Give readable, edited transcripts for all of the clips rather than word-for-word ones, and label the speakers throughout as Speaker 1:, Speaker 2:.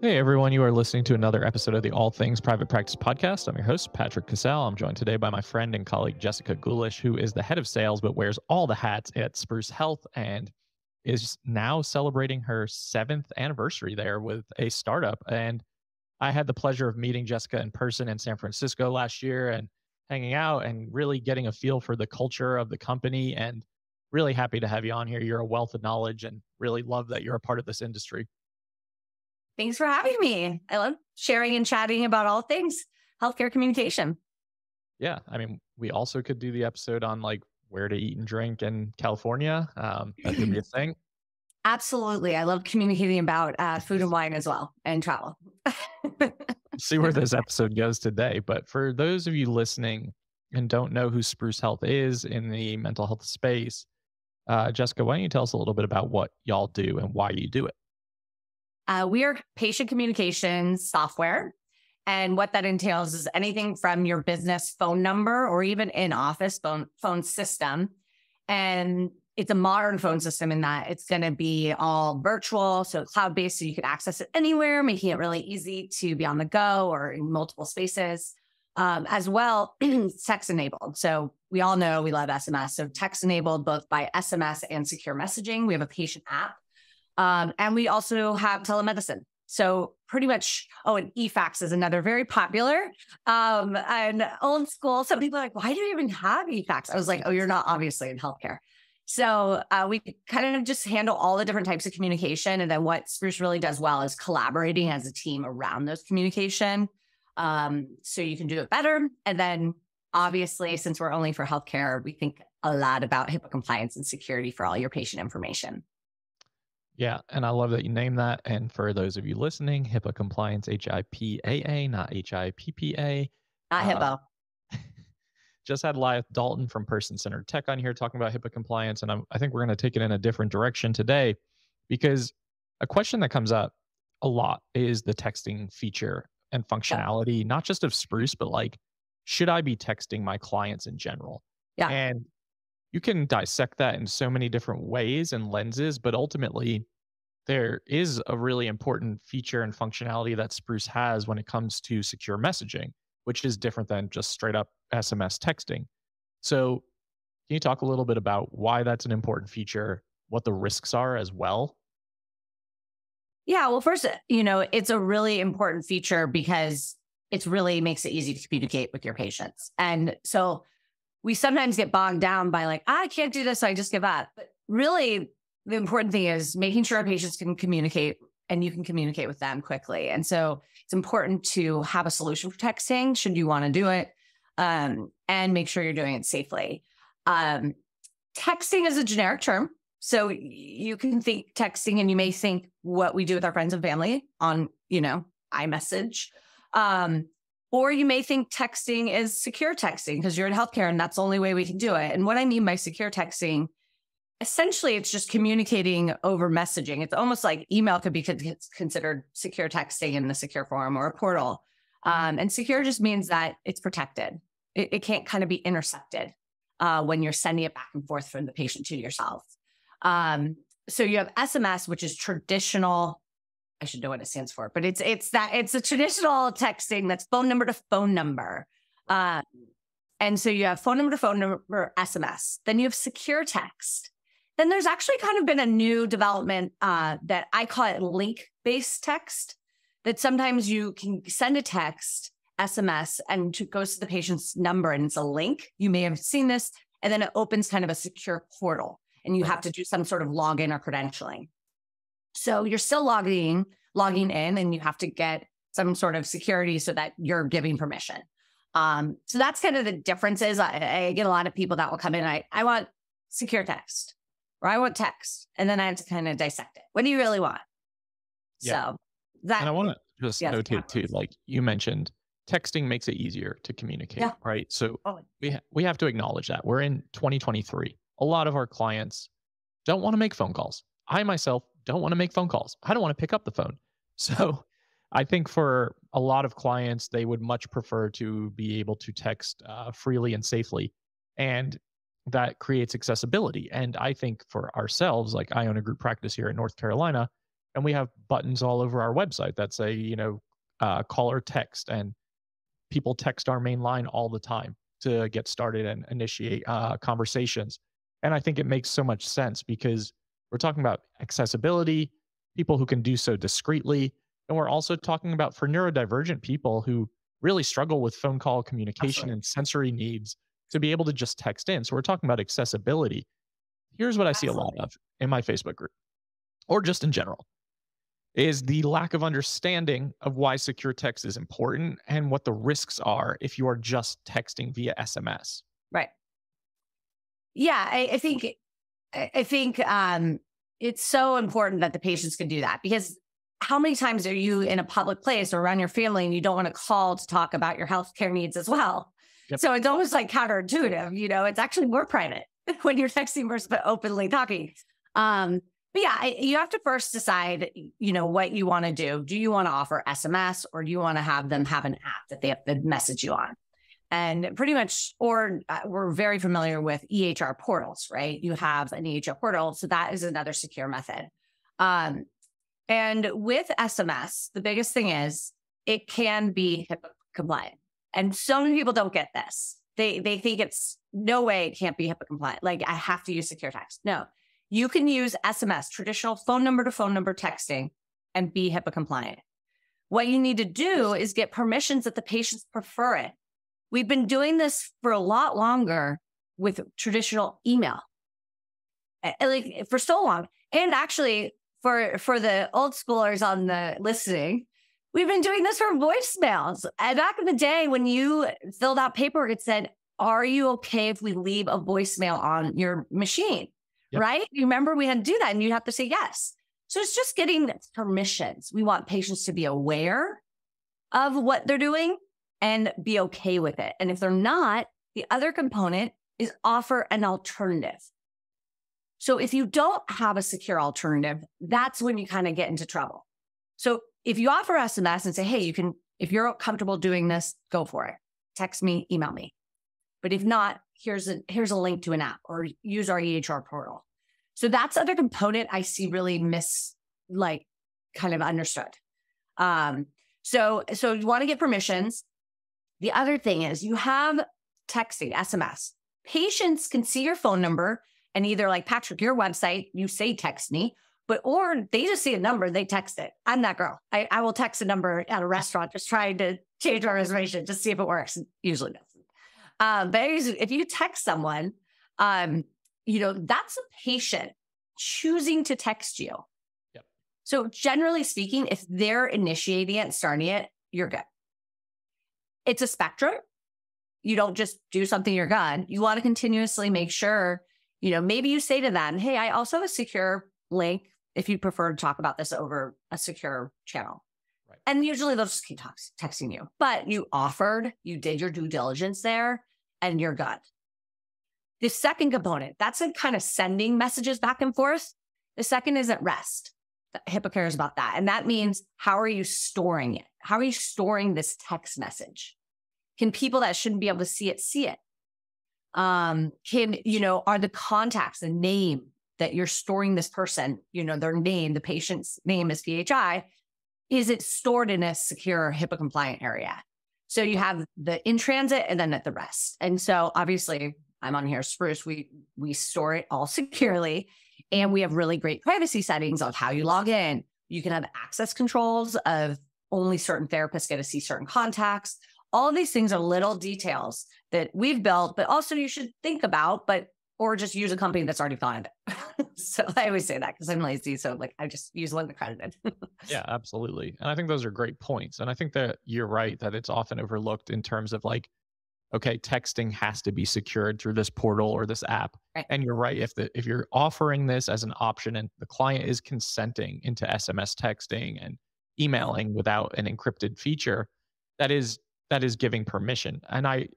Speaker 1: Hey everyone, you are listening to another episode of the All Things Private Practice podcast. I'm your host, Patrick Cassell. I'm joined today by my friend and colleague, Jessica Gulish, who is the head of sales but wears all the hats at Spruce Health and is now celebrating her 7th anniversary there with a startup. And I had the pleasure of meeting Jessica in person in San Francisco last year and hanging out and really getting a feel for the culture of the company, and really happy to have you on here. You're a wealth of knowledge and really love that you're a part of this industry.
Speaker 2: Thanks for having me. I love sharing and chatting about all things healthcare communication.
Speaker 1: Yeah, I mean, we also could do the episode on like where to eat and drink in California. That could be a thing.
Speaker 2: Absolutely. I love communicating about food and wine as well, and travel.
Speaker 1: See where this episode goes today. But for those of you listening and don't know who Spruce Health is in the mental health space, Jessica, why don't you tell us a little bit about what y'all do and why you do it?
Speaker 2: We are patient communications software. And what that entails is anything from your business phone number or even in-office phone system. And it's a modern phone system in that it's going to be all virtual, so cloud-based, so you can access it anywhere, making it really easy to be on the go or in multiple spaces. As well, text-enabled. So we all know we love SMS. So text-enabled both by SMS and secure messaging. We have a patient app. And we also have telemedicine. So pretty much, and eFax is another very popular and old school. Some people are like, why do you even have eFax? I was like, you're not obviously in healthcare. So we kind of just handle all the different types of communication. And then what Spruce really does well is collaborating as a team around those communication. So you can do it better. And then obviously, since we're only for healthcare, we think a lot about HIPAA compliance and security for all your patient information.
Speaker 1: Yeah, and I love that you named that. And for those of you listening, HIPAA compliance, HIPAA, not HIPPA.
Speaker 2: Not HIPAA.
Speaker 1: Just had Live Dalton from Person Centered Tech on here talking about HIPAA compliance. And I think we're going to take it in a different direction today, because a question that comes up a lot is the texting feature and functionality, not just of Spruce, but like, should I be texting my clients in general?
Speaker 2: Yeah.
Speaker 1: And you can dissect that in so many different ways and lenses, but ultimately there is a really important feature and functionality that Spruce has when it comes to secure messaging, which is different than just straight up SMS texting. So can you talk a little bit about why that's an important feature, what the risks are as well?
Speaker 2: Yeah, well, first, it's a really important feature because it really makes it easy to communicate with your patients. And so we sometimes get bogged down by like, I can't do this, so I just give up. But really, the important thing is making sure our patients can communicate and you can communicate with them quickly. And so it's important to have a solution for texting, should you want to do it, and make sure you're doing it safely. Texting is a generic term. So you can think texting and you may think what we do with our friends and family on, iMessage. Or you may think texting is secure texting because you're in healthcare and that's the only way we can do it. And what I mean by secure texting, essentially, it's just communicating over messaging. It's almost like email could be considered secure texting in the secure form or a portal. And secure just means that it's protected. It can't kind of be intercepted when you're sending it back and forth from the patient to yourself. So you have SMS, which is traditional. I should know what it stands for, but it's a traditional texting that's phone number to phone number. And so you have phone number to phone number, SMS. Then you have secure text. Then there's actually kind of been a new development that I call it link-based text, that sometimes you can send a text, SMS, and it goes to the patient's number and it's a link. You may have seen this, and then it opens kind of a secure portal and you have to do some sort of login or credentialing. So you're still logging in and you have to get some sort of security so that you're giving permission. So that's kind of the differences. I get a lot of people that will come in. I want secure text or I want text. And then I have to kind of dissect it. What do you really want?
Speaker 1: Yeah.
Speaker 2: So that.
Speaker 1: And I want to just notate too, like you mentioned, texting makes it easier to communicate, right? So we have to acknowledge that we're in 2023. A lot of our clients don't want to make phone calls. I myself don't want to make phone calls. I don't want to pick up the phone. So I think for a lot of clients, they would much prefer to be able to text freely and safely. And that creates accessibility. And I think for ourselves, like I own a group practice here in North Carolina, And we have buttons all over our website that say, call or text, and people text our main line all the time to get started and initiate conversations. And I think it makes so much sense because we're talking about accessibility, people who can do so discreetly. And we're also talking about for neurodivergent people who really struggle with phone call communication
Speaker 2: Absolutely.
Speaker 1: and sensory needs to be able to just text in. So we're talking about accessibility. Here's what I see a lot
Speaker 2: Absolutely.
Speaker 1: of in my Facebook group or just in general is the lack of understanding of why secure text is important and what the risks are if you are just texting via SMS.
Speaker 2: Right. Yeah, I think it's so important that the patients can do that, because how many times are you in a public place or around your family and you don't want to call to talk about your healthcare needs as well?
Speaker 1: Yep.
Speaker 2: So it's almost like counterintuitive, it's actually more private when you're texting versus openly talking. But yeah, you have to first decide, what you want to do. Do you want to offer SMS, or do you want to have them have an app that they have to message you on? And pretty much, or we're very familiar with EHR portals, right? You have an EHR portal. So that is another secure method. And with SMS, the biggest thing is it can be HIPAA compliant. And so many people don't get this. They think it's no way it can't be HIPAA compliant. Like, I have to use secure text. No, you can use SMS, traditional phone number to phone number texting, and be HIPAA compliant. What you need to do is get permissions that the patients prefer it. We've been doing this for a lot longer with traditional email, like for so long. And actually, for the old schoolers on the listening, we've been doing this for voicemails. And back in the day, when you filled out paperwork, it said, "Are you okay if we leave a voicemail on your machine?"
Speaker 1: Yep.
Speaker 2: Right? You remember we had to do that, and you'd have to say yes. So it's just getting permissions. We want patients to be aware of what they're doing and be okay with it. And if they're not, the other component is offer an alternative. So if you don't have a secure alternative, that's when you kind of get into trouble. So if you offer SMS and say, "Hey, if you're comfortable doing this, go for it. Text me, email me. But if not, here's a link to an app, or use our EHR portal." So that's other component I see really kind of understood. So you want to get permissions. The other thing is you have texting, SMS. Patients can see your phone number and either, like Patrick, your website, you say text me, or they just see a number, they text it. I'm that girl. I will text a number at a restaurant, just trying to change our reservation, just see if it works. It usually doesn't. But if you text someone, that's a patient choosing to text you.
Speaker 1: Yep.
Speaker 2: So generally speaking, if they're initiating it and starting it, you're good. It's a spectrum. You don't just do something, you're gone. You want to continuously make sure, maybe you say to them, "Hey, I also have a secure link if you prefer to talk about this over a secure channel." Right. And usually they'll just keep texting you. But you offered, you did your due diligence there, and you're good. The second component, that's in kind of sending messages back and forth. The second is at rest. HIPAA cares about that. And that means, how are you storing it? How are you storing this text message? Can people that shouldn't be able to see it, see it? Are the contacts, the name that you're storing this person, their name, the patient's name is PHI, is it stored in a secure HIPAA compliant area? So you have the in transit and then at the rest. And so obviously I'm on here, Spruce, we store it all securely, and we have really great privacy settings on how you log in. You can have access controls of only certain therapists get to see certain contacts. All of these things are little details that we've built, but also you should think about, or just use a company that's already thought of it. So I always say that because I'm lazy. So I just use one accredited.
Speaker 1: Yeah, absolutely. And I think those are great points. And I think that you're right that it's often overlooked in terms of okay, texting has to be secured through this portal or this app.
Speaker 2: Right.
Speaker 1: And you're right. If you're offering this as an option and the client is consenting into SMS texting and emailing without an encrypted feature, that is giving permission. And I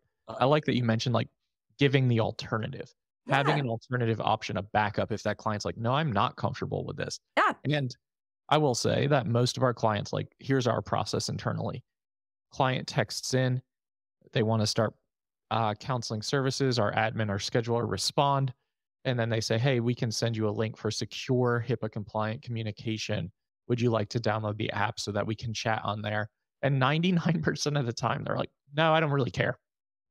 Speaker 1: like that you mentioned giving the alternative, having an alternative option, a backup if that client's like, "No, I'm not comfortable with this."
Speaker 2: Yeah.
Speaker 1: And I will say that most of our clients, here's our process internally. Client texts in, they want to start counseling services, our admin, our scheduler respond. And then they say, "Hey, we can send you a link for secure HIPAA compliant communication would you like to download the app so that we can chat on there? And 99% of the time, they're like, no, I don't really care.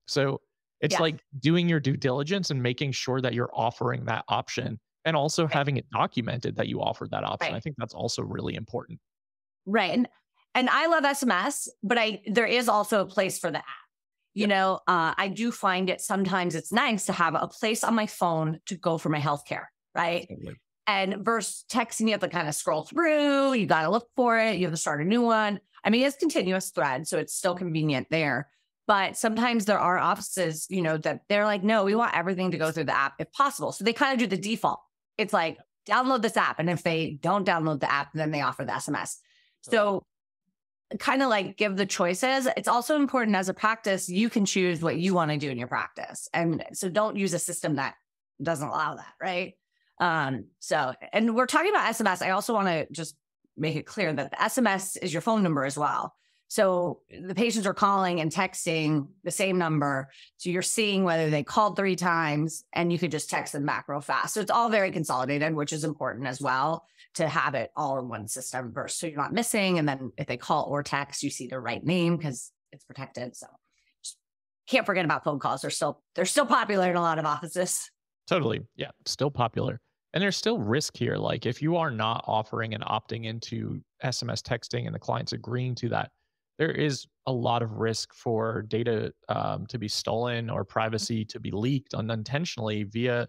Speaker 1: So it's
Speaker 2: Yeah.
Speaker 1: like doing your due diligence and making sure that you're offering that option and also
Speaker 2: Right.
Speaker 1: having it documented that you offered that option. I
Speaker 2: Right.
Speaker 1: think that's also really important.
Speaker 2: Right. And I love SMS, but there is also a place for the app.
Speaker 1: Yep.
Speaker 2: I do find it sometimes it's nice to have a place on my phone to go for my healthcare, right?
Speaker 1: Totally.
Speaker 2: And versus texting, you have to kind of scroll through, you got to look for it, you have to start a new one. I mean, it's continuous thread, so it's still convenient there. But sometimes there are offices, that they're like, no, we want everything to go through the app if possible. So they kind of do the default. It's like, download this app. And if they don't download the app, then they offer the SMS. So kind of like give the choices. It's also important as a practice, you can choose what you want to do in your practice. And so don't use a system that doesn't allow that, right? And we're talking about SMS. I also want to just make it clear that the SMS is your phone number as well. So the patients are calling and texting the same number. So you're seeing whether they called 3 times and you could just text them back real fast. So it's all very consolidated, which is important as well to have it all in one system first. So you're not missing. And then if they call or text, you see the right name because it's protected. So just can't forget about phone calls. They're still popular in a lot of offices.
Speaker 1: Totally. Yeah. Still popular. And there's still risk here. Like if you are not offering and opting into SMS texting and the client's agreeing to that, there is a lot of risk for data to be stolen or privacy to be leaked unintentionally via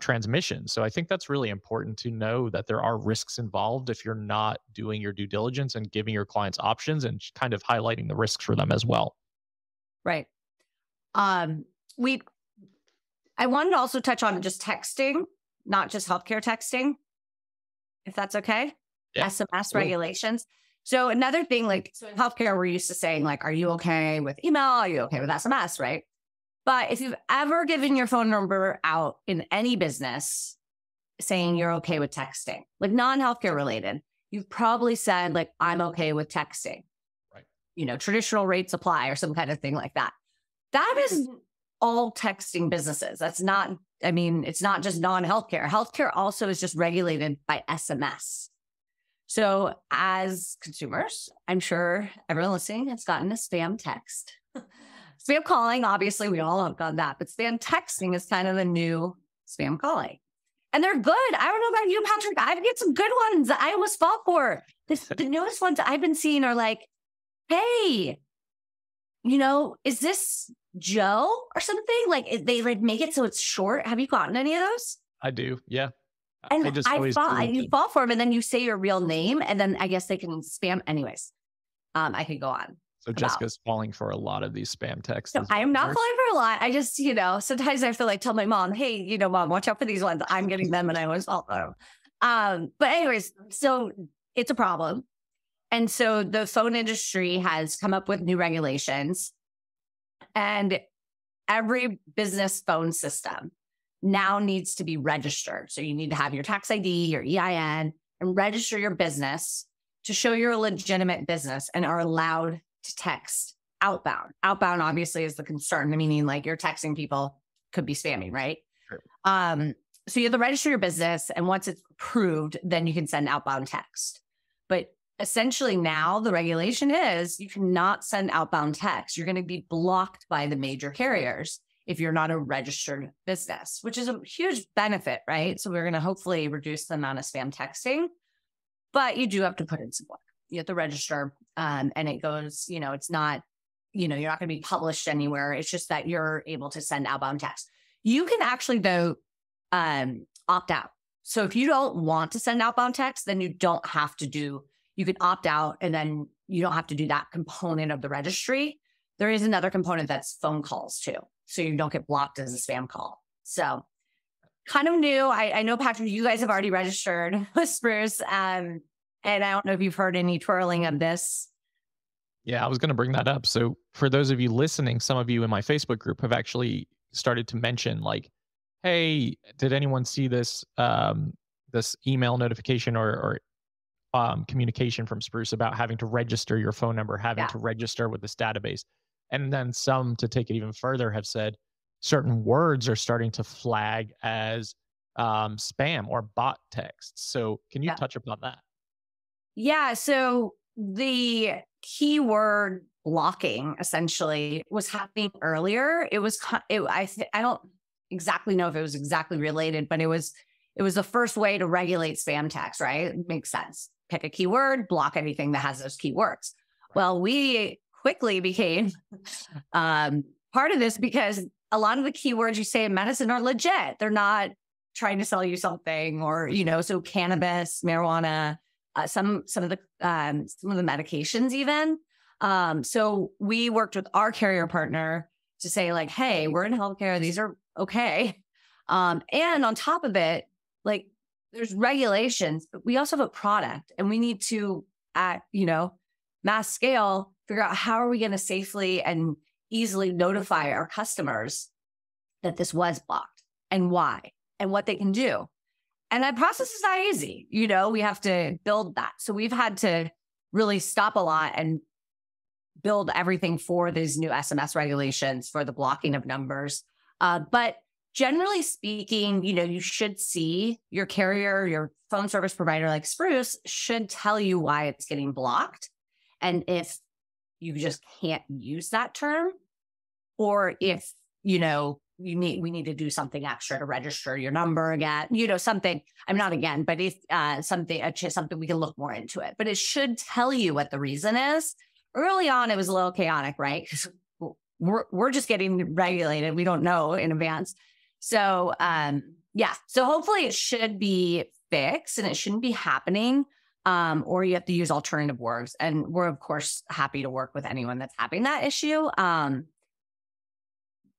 Speaker 1: transmission. So I think that's really important to know that there are risks involved if you're not doing your due diligence and giving your clients options and kind of highlighting the risks for them as well.
Speaker 2: Right. I wanted to also touch on just texting, not just healthcare texting, if that's okay.
Speaker 1: Yeah,
Speaker 2: SMS
Speaker 1: cool.
Speaker 2: regulations. So another thing, so in healthcare, we're used to saying are you okay with email? Are you okay with SMS? Right. But if you've ever given your phone number out in any business saying you're okay with texting, non-healthcare related, you've probably said I'm okay with texting,
Speaker 1: right?
Speaker 2: Traditional rates apply or some kind of thing like that. That is all texting businesses. It's not just non-healthcare. Healthcare also is just regulated by SMS. So as consumers, I'm sure everyone listening has gotten a spam text. Spam calling, obviously, we all have gotten that, but spam texting is kind of the new spam calling. And they're good. I don't know about you, Patrick. I get some good ones that I almost fall for. The newest ones I've been seeing are hey, is this Joe or something? They make it so it's short. Have you gotten any of those?
Speaker 1: I do. Yeah.
Speaker 2: And
Speaker 1: you
Speaker 2: fall for them, and then you say your real name, and then I guess they can spam. Anyways, I could go on.
Speaker 1: So Jessica's falling for a lot of these spam texts.
Speaker 2: No, I am not falling for a lot. I just, sometimes I have to tell my mom, hey, mom, watch out for these ones. I'm getting them, and I always fall for them. But anyways, so it's a problem. And so the phone industry has come up with new regulations, and every business phone system now needs to be registered. So you need to have your tax ID, your EIN, and register your business to show you're a legitimate business and are allowed to text outbound. Outbound obviously is the concern, meaning you're texting people, could be spamming, right?
Speaker 1: Sure.
Speaker 2: So you have to register your business, and once it's approved, then you can send outbound text. But essentially now the regulation is you cannot send outbound text. You're going to be blocked by the major carriers if you're not a registered business, which is a huge benefit, right? So we're going to hopefully reduce the amount of spam texting, but you do have to put in some work. You have to register, and it goes, it's not, you're not going to be published anywhere. It's just that you're able to send outbound text. You can actually though opt out. So if you don't want to send outbound text, then you don't have to you can opt out, and then you don't have to do that component of the registry. There is another component that's phone calls too. So you don't get blocked as a spam call. So kind of new. I know, Patrick, you guys have already registered with Spruce. And I don't know if you've heard any twirling of this.
Speaker 1: Yeah, I was going to bring that up. So for those of you listening, some of you in my Facebook group have actually started to mention hey, did anyone see this this email notification or communication from Spruce about having to register your phone number, having to register with this database? And then some, to take it even further, have said certain words are starting to flag as spam or bot texts. So can you touch upon that?
Speaker 2: Yeah. So the keyword blocking essentially was happening earlier. It was, I don't exactly know if it was exactly related, but it was the first way to regulate spam text, right? It makes sense. Pick a keyword, block anything that has those keywords. Well, we quickly became part of this because a lot of the keywords you say in medicine are legit. They're not trying to sell you something, or, so cannabis, marijuana, some of the medications even. So we worked with our carrier partner to say like, hey, we're in healthcare. These are okay. And on top of it, like there's regulations, but we also have a product and we need to at, mass scale, figure out how are we going to safely and easily notify our customers that this was blocked and why and what they can do. And that process is not easy. We have to build that. So we've had to really stop a lot and build everything for these new SMS regulations for the blocking of numbers. But generally speaking, you should see your carrier, your phone service provider like Spruce should tell you why it's getting blocked. And if you just can't use that term, or if, we need to do something extra to register your number again, something, I'm not again, but if something we can look more into it, but it should tell you what the reason is. Early on, it was a little chaotic, right? Because we're just getting regulated. We don't know in advance. So, so hopefully it should be fixed and it shouldn't be happening. Or you have to use alternative words. And we're, of course, happy to work with anyone that's having that issue.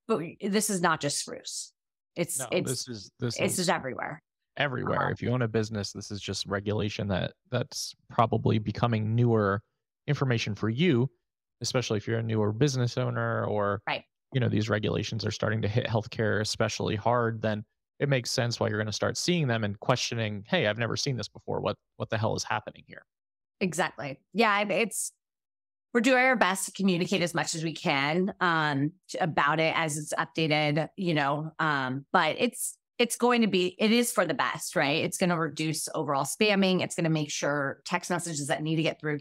Speaker 2: But this is not just Spruce. This is everywhere.
Speaker 1: Everywhere. If you own a business, this is just regulation that's probably becoming newer information for you, especially if you're a newer business owner, or
Speaker 2: right.
Speaker 1: These regulations are starting to hit healthcare especially hard. Then it makes sense why you're going to start seeing them and questioning, hey, I've never seen this before. What the hell is happening here? Exactly.
Speaker 2: Yeah, we're doing our best to communicate as much as we can about it as it's updated, but it is for the best, right? It's going to reduce overall spamming. It's going to make sure text messages that need to get through.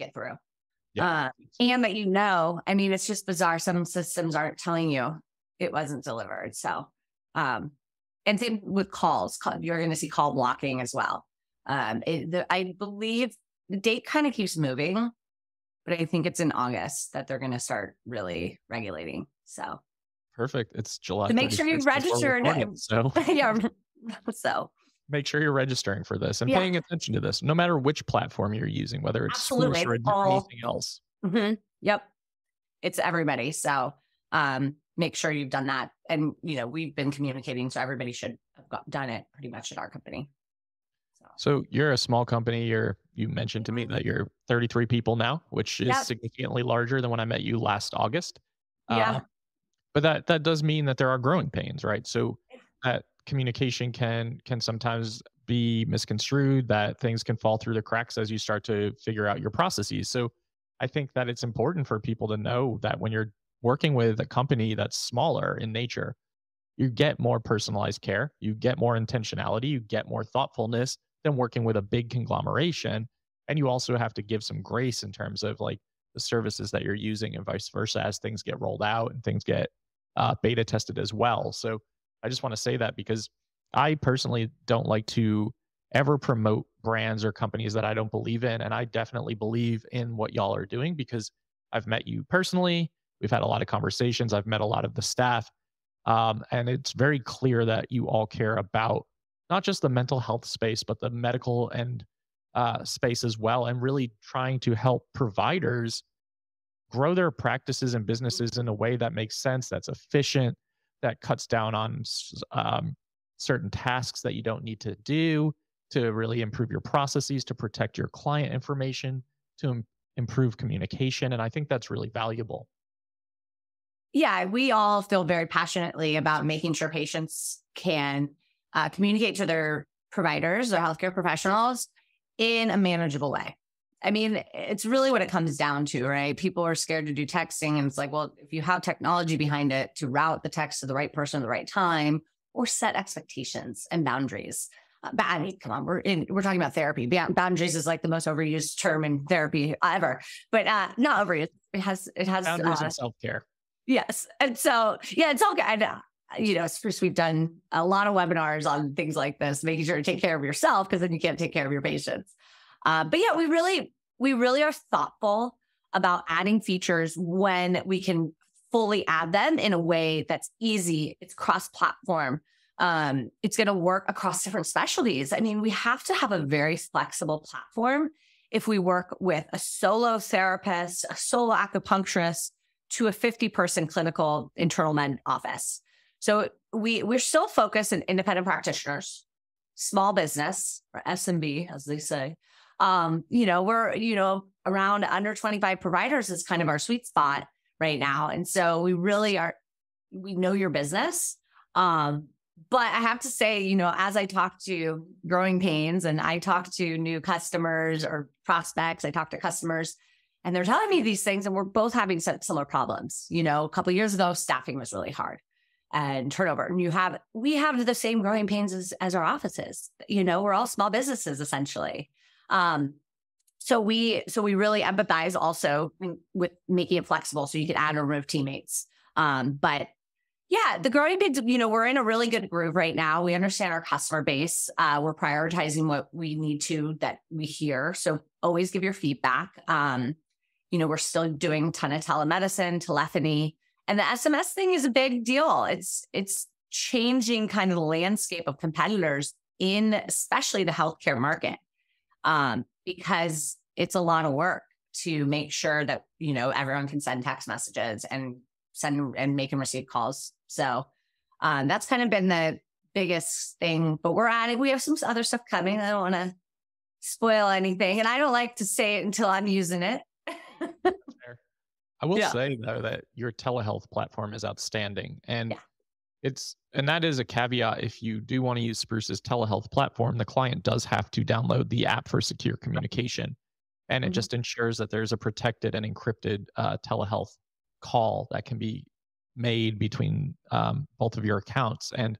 Speaker 2: Yeah. And that, it's just bizarre. Some systems aren't telling you it wasn't delivered. So, and same with calls. You're going to see call blocking as well. I believe the date kind of keeps moving, but I think it's in August that they're going to start really regulating. So
Speaker 1: perfect. It's July.
Speaker 2: To make sure you register.
Speaker 1: So
Speaker 2: yeah. So
Speaker 1: make sure you're registering for this and paying attention to this, no matter which platform you're using, whether it's Spruce or anything else.
Speaker 2: Mm-hmm. Yep. It's everybody. So make sure you've done that. And, we've been communicating, so everybody should have done it pretty much at our company.
Speaker 1: So you're a small company. You mentioned to me that you're 33 people now, which is significantly larger than when I met you last August.
Speaker 2: Yeah.
Speaker 1: But that does mean that there are growing pains, right? So that communication can sometimes be misconstrued, that things can fall through the cracks as you start to figure out your processes. So I think that it's important for people to know that when you're working with a company that's smaller in nature, you get more personalized care, you get more intentionality, you get more thoughtfulness than working with a big conglomeration. And you also have to give some grace in terms of like the services that you're using and vice versa as things get rolled out and things get beta tested as well. So I just want to say that because I personally don't like to ever promote brands or companies that I don't believe in. And I definitely believe in what y'all are doing because I've met you personally. We've had a lot of conversations. I've met a lot of the staff. And it's very clear that you all care about not just the mental health space, but the medical and space as well, and really trying to help providers grow their practices and businesses in a way that makes sense, that's efficient, that cuts down on certain tasks that you don't need to do, to really improve your processes, to protect your client information, to improve communication. And I think that's really valuable.
Speaker 2: Yeah, we all feel very passionately about making sure patients can communicate to their providers, their healthcare professionals in a manageable way. I mean, it's really what it comes down to, right? People are scared to do texting. And it's like, well, if you have technology behind it to route the text to the right person at the right time or set expectations and boundaries, I mean, come on, we're talking about therapy. Boundaries is like the most overused term in therapy ever, but not overused. It has
Speaker 1: Boundaries and self-care.
Speaker 2: Yes. And so, yeah, it's all good. Spruce, we've done a lot of webinars on things like this, making sure to take care of yourself, because then you can't take care of your patients. But yeah, we really are thoughtful about adding features when we can fully add them in a way that's easy. It's cross-platform. It's going to work across different specialties. I mean, we have to have a very flexible platform if we work with a solo therapist, a solo acupuncturist, to a 50-person clinical internal med office. So we're still focused on independent practitioners, small business, or SMB, as they say. We're, around under 25 providers is kind of our sweet spot right now. And so we really we know your business. But I have to say, as I talk to growing pains and I talk to new customers or prospects, I talk to customers and they're telling me these things, and we're both having similar problems. A couple of years ago, staffing was really hard and turnover. And we have the same growing pains as our offices. We're all small businesses essentially. So we really empathize also with making it flexible so you can add or remove teammates. But yeah, the growing pains, we're in a really good groove right now. We understand our customer base. We're prioritizing what we need to that we hear. So always give your feedback. We're still doing a ton of telemedicine, telephony, and the SMS thing is a big deal. It's changing kind of the landscape of competitors in especially the healthcare market, because it's a lot of work to make sure that, everyone can send text messages and send and make and receive calls. So that's kind of been the biggest thing, but we have some other stuff coming. I don't want to spoil anything, and I don't like to say it until I'm using it.
Speaker 1: Fair. I will say though that your telehealth platform is outstanding, and that is a caveat. If you do want to use Spruce's telehealth platform, the client does have to download the app for secure communication, and it just ensures that there's a protected and encrypted telehealth call that can be made between both of your accounts. And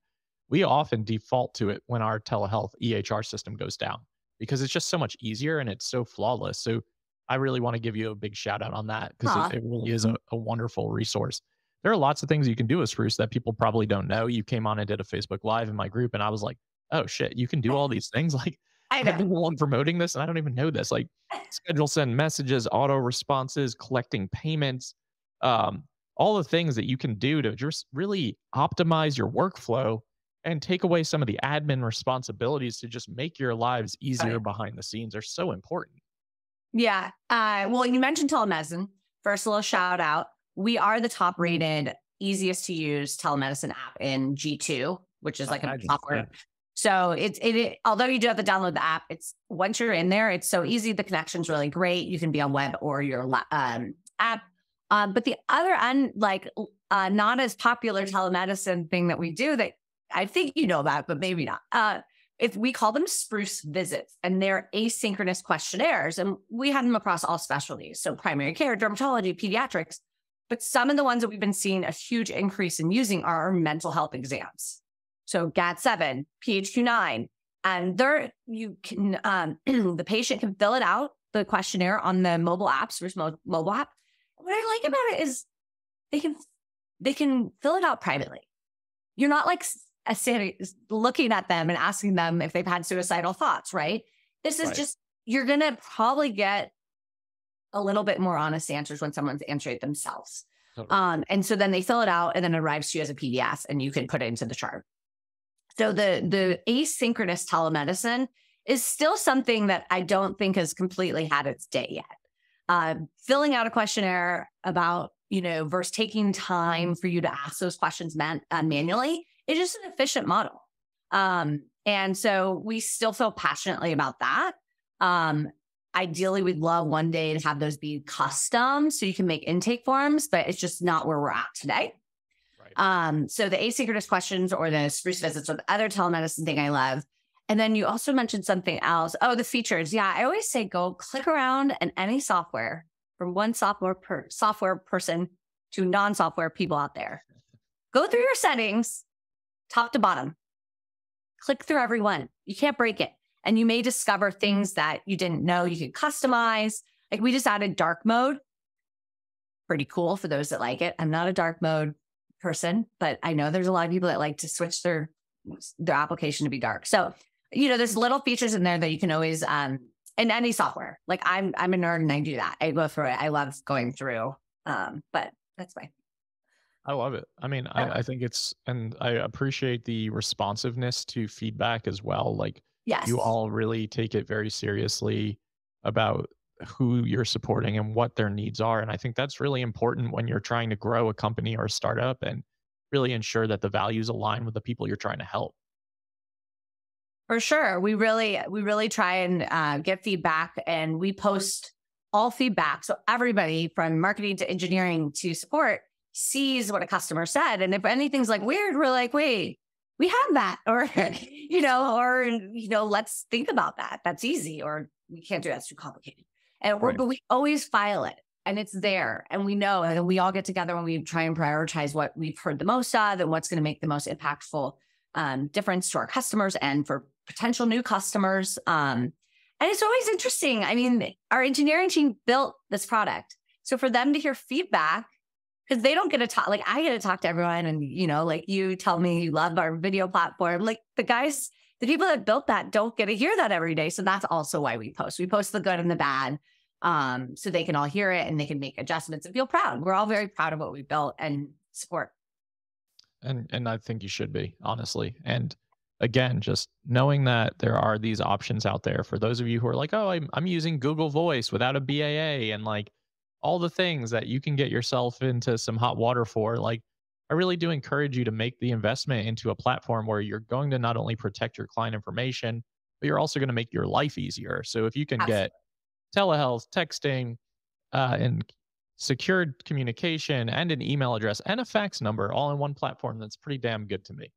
Speaker 1: we often default to it when our telehealth EHR system goes down, because it's just so much easier and it's so flawless. So I really want to give you a big shout out on that, because it really is a wonderful resource. There are lots of things you can do with Spruce that people probably don't know. You came on and did a Facebook Live in my group, and I was like, oh shit, you can do all these things. Like, I've been the one promoting this and I don't even know this. Like, schedule send messages, auto responses, collecting payments, all the things that you can do to just really optimize your workflow and take away some of the admin responsibilities to just make your lives easier behind the scenes are so important.
Speaker 2: Yeah. Well, you mentioned telemedicine. First, a little shout out. We are the top rated, easiest to use telemedicine app in G2, which is like a software. So although you do have to download the app, once you're in there, it's so easy. The connection's really great. You can be on web or your app. But the other not as popular telemedicine thing that we do that I think you know about, but maybe not. We call them Spruce visits, and they're asynchronous questionnaires, and we have them across all specialties. So primary care, dermatology, pediatrics, but some of the ones that we've been seeing a huge increase in using are our mental health exams. So GAT7, PHQ-9, and the patient can fill it out, the questionnaire on the mobile app, Spruce mobile app. What I like about it is they can fill it out privately. You're not like looking at them and asking them if they've had suicidal thoughts, right? This is just, you're going to probably get a little bit more honest answers when someone's answering it themselves. Totally. And so then they fill it out and then it arrives to you as a PDF and you can put it into the chart. So the asynchronous telemedicine is still something that I don't think has completely had its day yet. Filling out a questionnaire about, versus taking time for you to ask those questions manually, it's just an efficient model. And so we still feel passionately about that. Ideally, we'd love one day to have those be custom so you can make intake forms, but it's just not where we're at today. Right. So the asynchronous questions or the Spruce visits or the other telemedicine thing I love. And then you also mentioned something else. Oh, the features. Yeah, I always say go click around in any software, from one software person to non-software people out there. Go through your settings, top to bottom. Click through every one. You can't break it. And you may discover things that you didn't know you could customize. Like we just added dark mode. Pretty cool for those that like it. I'm not a dark mode person, but I know there's a lot of people that like to switch their application to be dark. So, there's little features in there that you can always, in any software. Like I'm a nerd and I do that. I go through it. I love going through, but that's fine.
Speaker 1: I love it. I mean, I think and I appreciate the responsiveness to feedback as well. Like,
Speaker 2: Yes.
Speaker 1: you all really take it very seriously about who you're supporting and what their needs are. And I think that's really important when you're trying to grow a company or a startup and really ensure that the values align with the people you're trying to help.
Speaker 2: For sure. We really try and get feedback, and we post all feedback. So everybody from marketing to engineering to support sees what a customer said. And if anything's like weird, we're like, wait, we have that, or, let's think about that. That's easy, or we can't do that. It's too complicated. But we always file it, and it's there, and we know, and we all get together and we try and prioritize what we've heard the most of and what's going to make the most impactful difference to our customers and for potential new customers. And it's always interesting. I mean, our engineering team built this product. So for them to hear feedback, because they don't get to talk, like I get to talk to everyone, and, like you tell me you love our video platform. Like the people that built that don't get to hear that every day. So that's also why we post. We post the good and the bad, so they can all hear it and they can make adjustments and feel proud. We're all very proud of what we built and support.
Speaker 1: And I think you should be, honestly. And again, just knowing that there are these options out there for those of you who are like, oh, I'm using Google Voice without a BAA, and like all the things that you can get yourself into some hot water for. Like, I really do encourage you to make the investment into a platform where you're going to not only protect your client information, but you're also going to make your life easier. So if you can get telehealth, texting, and secured communication and an email address and a fax number all in one platform, that's pretty damn good to me.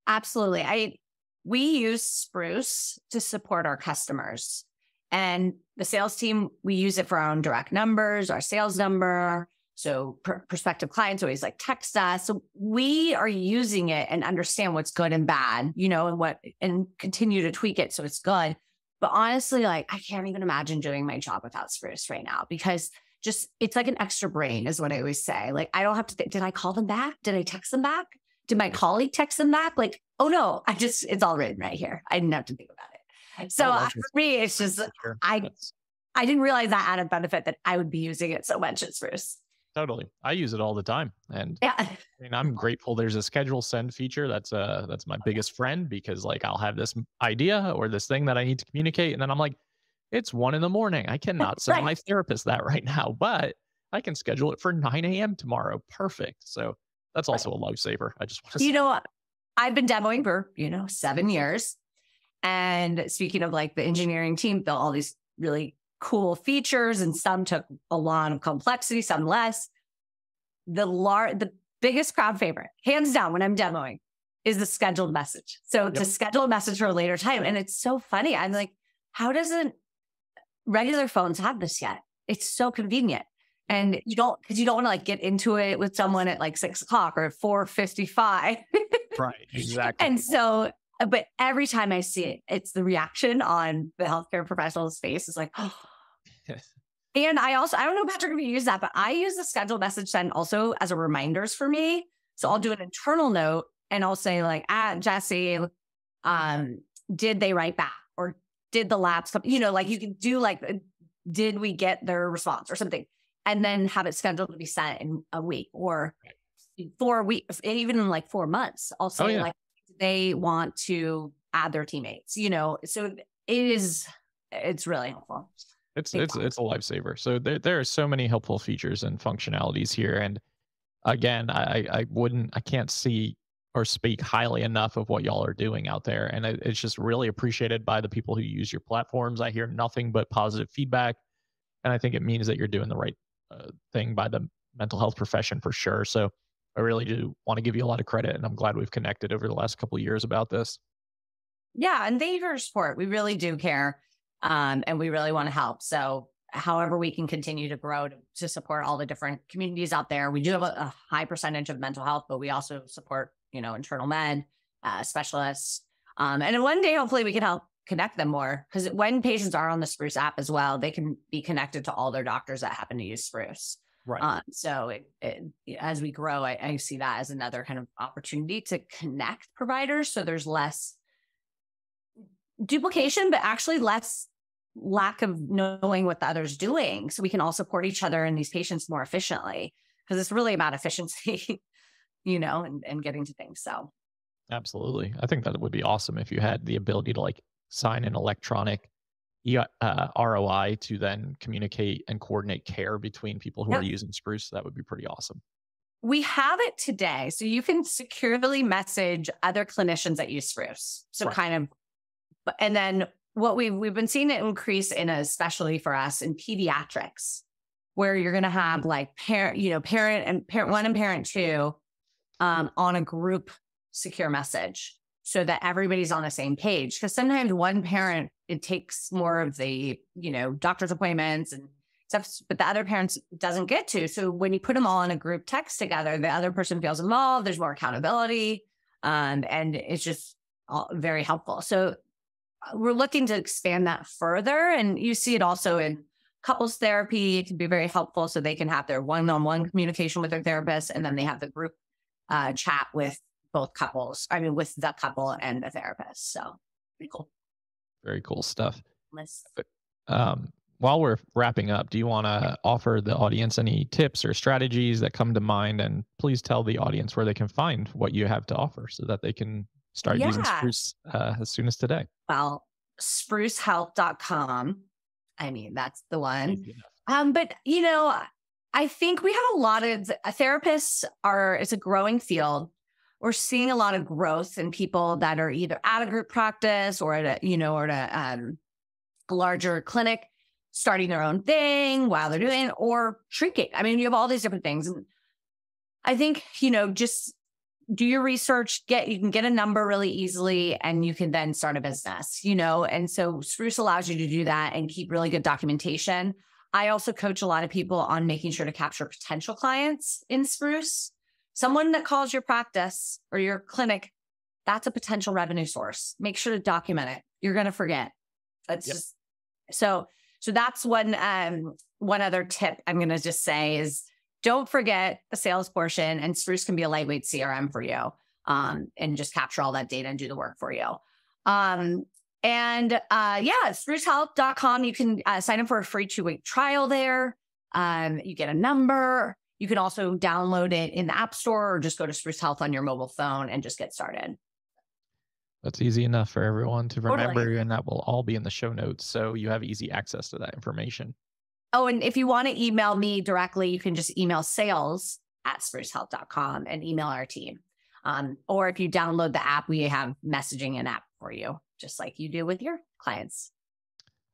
Speaker 2: Absolutely. We use Spruce to support our customers, and the sales team, we use it for our own direct numbers, our sales number. So prospective clients always like text us. So we are using it and understand what's good and bad, and continue to tweak it so it's good. But honestly, like I can't even imagine doing my job without Spruce right now, because it's like an extra brain is what I always say. Like I don't have to think, did I call them back? Did I text them back? Did my colleague text them back? Like, oh no, it's all written right here. I didn't have to think about it. So for me, it's just, I didn't realize that added benefit that I would be using it so much at Spruce.
Speaker 1: Totally. I use it all the time. And I mean, I'm grateful there's a schedule send feature. That's my biggest friend, because like I'll have this idea or this thing that I need to communicate. And then I'm like, it's 1 a.m. I cannot send my therapist that right now, but I can schedule it for 9 a.m. tomorrow. Perfect. So that's also a lifesaver. I just want to say.
Speaker 2: I've been demoing for, 7 years. And speaking of like the engineering team built all these really cool features, and some took a lot of complexity, some less. The biggest crowd favorite, hands down, when I'm demoing, is the scheduled message. So to schedule a message for a later time. And it's so funny. I'm like, how doesn't regular phones have this yet? It's so convenient. And you don't want to like get into it with someone at like 6 o'clock or at 4:55.
Speaker 1: Right. Exactly.
Speaker 2: And so, but every time I see it, it's the reaction on the healthcare professional's face is like, oh. And I don't know, Patrick, if you use that, but I use the scheduled message send also as a reminders for me. So I'll do an internal note and I'll say like, Jesse, did they write back, or did the lab, like you can do like, did we get their response or something? And then have it scheduled to be sent in a week or 4 weeks, even in like 4 months. I'll say like, they want to add their teammates, so it's really helpful.
Speaker 1: It's a lifesaver. So there are so many helpful features and functionalities here. And again, I can't see or speak highly enough of what y'all are doing out there. And it's just really appreciated by the people who use your platforms. I hear nothing but positive feedback. And I think it means that you're doing the right thing by the mental health profession for sure. So I really do want to give you a lot of credit, and I'm glad we've connected over the last couple of years about this.
Speaker 2: Yeah. And thank you for your support. We really do care. And we really want to help. So however we can continue to grow to support all the different communities out there. We do have a high percentage of mental health, but we also support, internal med specialists. And then one day, hopefully we can help connect them more, because when patients are on the Spruce app as well, they can be connected to all their doctors that happen to use Spruce.
Speaker 1: Right.
Speaker 2: So as we grow, I see that as another kind of opportunity to connect providers. So there's less duplication, but actually less lack of knowing what the other's doing. So we can all support each other and these patients more efficiently, because it's really about efficiency, and getting to things. So.
Speaker 1: Absolutely. I think that would be awesome if you had the ability to like sign an electronic ROI to then communicate and coordinate care between people who are using Spruce. That would be pretty awesome.
Speaker 2: We have it today. So you can securely message other clinicians that use Spruce. So and then what we've been seeing it increase in a specialty for us in pediatrics, where you're going to have like parent one and parent two on a group secure message, so that everybody's on the same page. Because sometimes one parent, it takes more of the, doctor's appointments and stuff, but the other parents doesn't get to. So when you put them all in a group text together, the other person feels involved, there's more accountability, and it's just very helpful. So we're looking to expand that further. And you see it also in couples therapy. It can be very helpful. So they can have their one-on-one communication with their therapist, and then they have the group chat with both couples. With the couple and the therapist. So pretty cool.
Speaker 1: Very cool stuff. While we're wrapping up, do you want to offer the audience any tips or strategies that come to mind? And please tell the audience where they can find what you have to offer so that they can start using Spruce as soon as today.
Speaker 2: Well, sprucehealth.com. That's the one. But, I think we have a lot of therapists it's a growing field. We're seeing a lot of growth in people that are either at a group practice or at a larger clinic, starting their own thing while they're doing, or shrinking. You have all these different things. And I think, just do your research, you can get a number really easily, and you can then start a business, and so Spruce allows you to do that and keep really good documentation. I also coach a lot of people on making sure to capture potential clients in Spruce. Someone that calls your practice or your clinic, that's a potential revenue source. Make sure to document it. You're going to forget. That's just so that's one other tip I'm going to just say is, don't forget the sales portion, and Spruce can be a lightweight CRM for you, and just capture all that data and do the work for you. sprucehealth.com. You can sign up for a free 2-week trial there. You get a number. You can also download it in the App Store, or just go to Spruce Health on your mobile phone and just get started.
Speaker 1: That's easy enough for everyone to remember, and that will all be in the show notes, so you have easy access to that information.
Speaker 2: Oh, and if you want to email me directly, you can just email sales@sprucehealth.com and email our team. Or if you download the app, we have messaging and app for you, just like you do with your clients.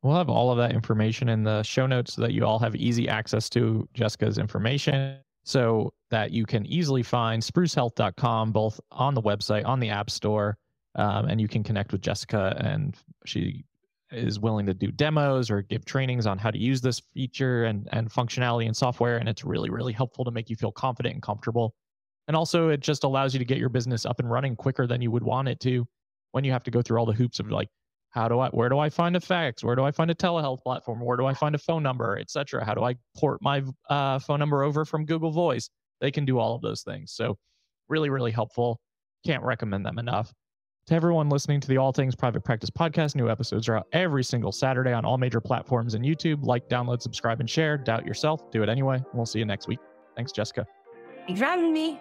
Speaker 1: We'll have all of that information in the show notes so that you all have easy access to Jessica's information, so that you can easily find sprucehealth.com both on the website, on the App Store, and you can connect with Jessica, and she is willing to do demos or give trainings on how to use this feature and functionality and software. And it's really, really helpful to make you feel confident and comfortable. And also it just allows you to get your business up and running quicker than you would want it to, when you have to go through all the hoops of like, where do I find a fax? Where do I find a telehealth platform? Where do I find a phone number, etc.? How do I port my phone number over from Google Voice? They can do all of those things. So really, really helpful. Can't recommend them enough. To everyone listening to the All Things Private Practice podcast, new episodes are out every single Saturday on all major platforms and YouTube. Like, download, subscribe, and share. Doubt yourself. Do it anyway. And we'll see you next week. Thanks, Jessica.
Speaker 2: Thanks for having me.